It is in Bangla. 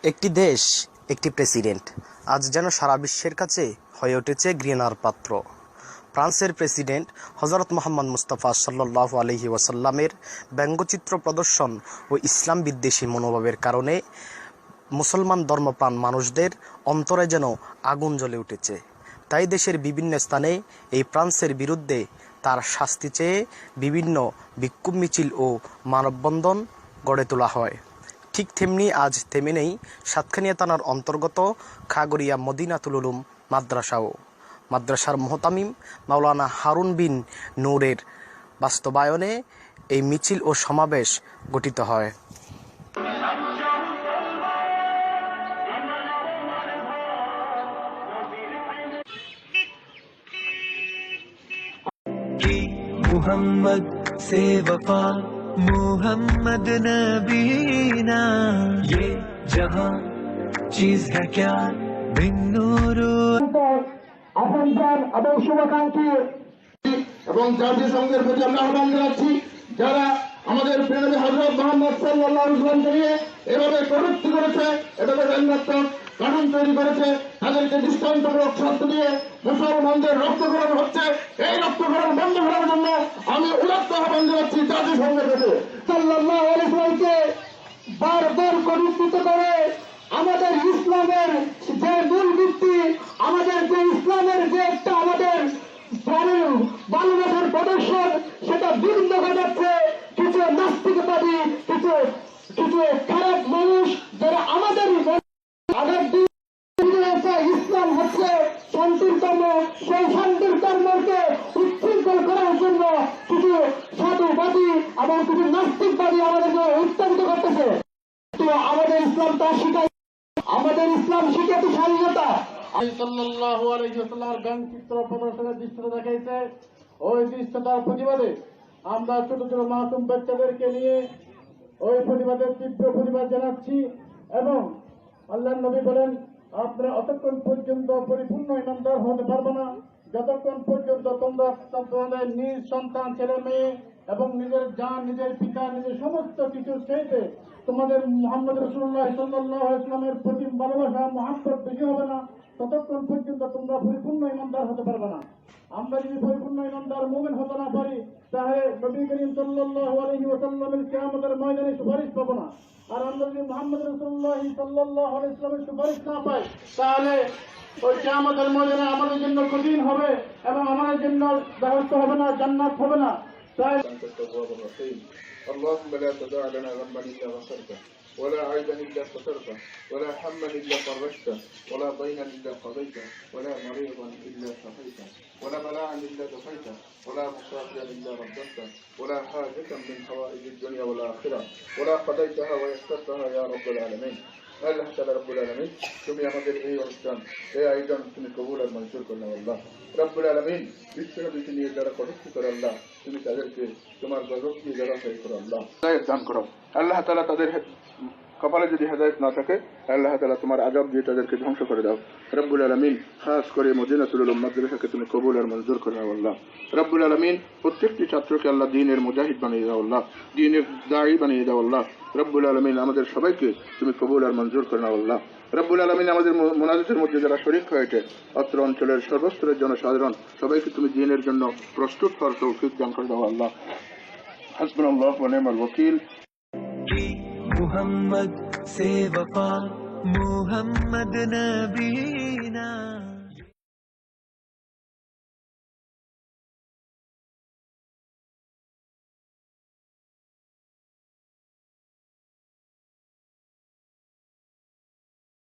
একটি দেশ, একটি প্রেসিডেন্ট আজ যেন সারা বিশ্বের কাছে হয়ে উঠেছে ঘৃণার পাত্র। ফ্রান্সের প্রেসিডেন্ট হযরত মুহাম্মদ মুস্তাফা সাল্লাল্লাহু আলাইহি ওয়াসাল্লামের ব্যঙ্গচিত্র প্রদর্শন ও ইসলাম বিদ্বেষী মনোভাবের কারণে মুসলমান ধর্মপ্রাণ মানুষদের অন্তরে যেন আগুন জ্বলে উঠেছে। তাই দেশের বিভিন্ন স্থানে এই ফ্রান্সের বিরুদ্ধে তার শাস্তি চেয়ে বিভিন্ন বিক্ষোভ মিছিল ও মানববন্ধন গড়ে তোলা হয়। ঠিক তেমনি আজ থেমে নেই সাতখানিয়া থানার অন্তর্গত খাগড়িয়া মদিনাতুল উলুম মাদ্রাসার মুহতামিম মাওলানা হারুন বিন নূরের বাস্তবায়নে এই মিছিল ও সমাবেশ গঠিত হয়। मुहम्मद से वफा मुहम्मद नबीना ये जहां चीज है क्या बिन नूर আকাঙ্ক্ষার এবং শুভাকাঙ্ক্ষী এবং জাতীয় সংঘের প্রতি আমরা আহ্বান জানাচ্ছি, যারা আমাদের প্রিয় হযরত মুহাম্মদ সাল্লাল্লাহু আলাইহি ওয়াসাল্লামকে নিয়ে এভাবে কটূক্তি করেছে, এভাবে ব্যঙ্গাত্মক কানুন তৈরি করেছে, তাদেরকে দৃষ্টান্তমূলক শর্ত দিয়ে মুসলমানদের রক্তক্ষরণ হচ্ছে। এই রক্তক্ষরণ বন্ধ করার জন্য আমি উদাত্ত আহ্বান জানাচ্ছি জাতীয় সংঘের প্রতি। সাল্লাল্লাহু আলাইহি ওয়াসাল্লামকে বারবার কটূক্তি করে আমাদের ইসলামের যে মূল ভিত্তি, আমাদের যে ইসলামের যে একটা আমাদের ভালোবাসার প্রদর্শন, সেটা বিঘ্ন ঘটাচ্ছে কিছু নাস্তিকবাদী, কিছু খারাপ মানুষ, যারা আমাদের ইসলাম হচ্ছে শান্তির ধর্ম, সেই শান্তির ধর্মকে উচ্ছৃঙ্খল করার জন্য কিছু সাধুবাদী এবং কিছু নাস্তিকবাদী আমাদেরকে উত্তেজিত করতেছে। তো আমাদের ইসলাম তা শিখায়, আমাদের ইসলাম শিখাতে স্বাধীনতা। সাল্লাল্লাহু আলাইহি ওয়াসাল্লামের ব্যঙ্গচিত্র প্রদর্শনের দৃশ্যটা দেখাইছে। ওই দৃশ্যটার প্রতিবাদে আমরা ছোট ছোট মাসুম বাচ্চাদেরকে নিয়ে ওই প্রতিবাদের তীব্র প্রতিবাদ জানাচ্ছি। এবং আল্লাহর নবী বলেন, আপনারা অতক্ষণ পর্যন্ত পরিপূর্ণ ইমানদার হতে পারবে না যতক্ষণ পর্যন্ত তোমরা তোমাদের নিজ সন্তান, ছেলে মেয়ে এবং নিজের জান, নিজের পিতা, নিজের সমস্ত কিছু চাইতে তোমাদের মুহাম্মদ রাসূলুল্লাহ সাল্লাল্লাহু আলাইহি ওয়াসাল্লামের প্রতি ভালোবাসা মুহাব্বত বেশি হবে না, ততক্ষণ পর্যন্ত তোমরা পরিপূর্ণ ইমানদার হতে পারবে না। আমরা যদি পরিপূর্ণ ইমানদার মুমিন হতে না পারি, তাহলে নবী করিম সাল্লাল্লাহু আলাইহি ওয়াসাল্লামের কিয়ামতের ময়দানে সুপারিশ পাবো না। আর আমরা যদি মুহাম্মদ রাসূলুল্লাহ সাল্লাল্লাহু আলাইহি ওয়াসাল্লামের সুপারিশ না পাই, তাহলে ওই কিয়ামতের ময়দানে আমাদের জন্য কঠিন হবে এবং আমাদের জন্য ব্যবস্থা হবে না, জান্নাত হবে না। তাই اللهم لا تدع لنا ذنبا الا غفرته ولا عيبا الا سترته ولا هما الا فرجته ولا دينا الا قضيته ولا مريضا الا شفيته ولا بلاء الا دفيته ولا مسافرا الا رددته ولا حاجة من حوائج الدنيا والاخره ولا قضيتها ويسرتها يا رب العالمين। আল্লাহ তাআলা রব্বুল আলামিন, তুমি আমাদের এই অনুষ্ঠান, এই আয়োজন তুমি কবুল আর মঞ্জুর করো আল্লাহ রব্বুল আলামিন। বিশ্বনবীকে নিয়ে যারা কটূক্তি করে আল্লাহ, তুমি তাদেরকে তোমার গজব দিয়ে যারা সেই করো আল্লাহ, হেদায়েত দান করো আল্লাহ তাআলা। তাদের কপালে যদি হেদায়েত না থাকে, আল্লাহ তাআলা তোমার আযাব দিয়ে তাদেরকে ধ্বংস করে দাও রব্বুল আলামিন। খাস করে মদিনাতুল উলুম মাদ্রাসাকে তুমি কবুল আর মঞ্জুর করে নাও আল্লাহ রব্বুল আলামিন। প্রত্যেকটি ছাত্রকে আল্লাহ দ্বীনের মুজাহিদ বানিয়ে দাও আল্লাহ, দ্বীনের দাঈ বানিয়ে দাও আল্লাহ রব্বুল আলামিন। আমাদের সবাইকে তুমি কবুল আর মঞ্জুর করে নাও আল্লাহ রব্বুল আলামিন। আমাদের মুনাজাতের মধ্যে যারা শরীক হয়েছে, অত্র অঞ্চলের সর্বস্তরের জনসাধারণ সবাইকে তুমি দ্বীনের জন্য প্রস্তুত করার তৌফিক দান করে দাও আল্লাহ। হাসবুনাল্লাহু ওয়া নি'মাল ওয়াকিল। मुहम्मद से वफा मुहम्मद नबीना।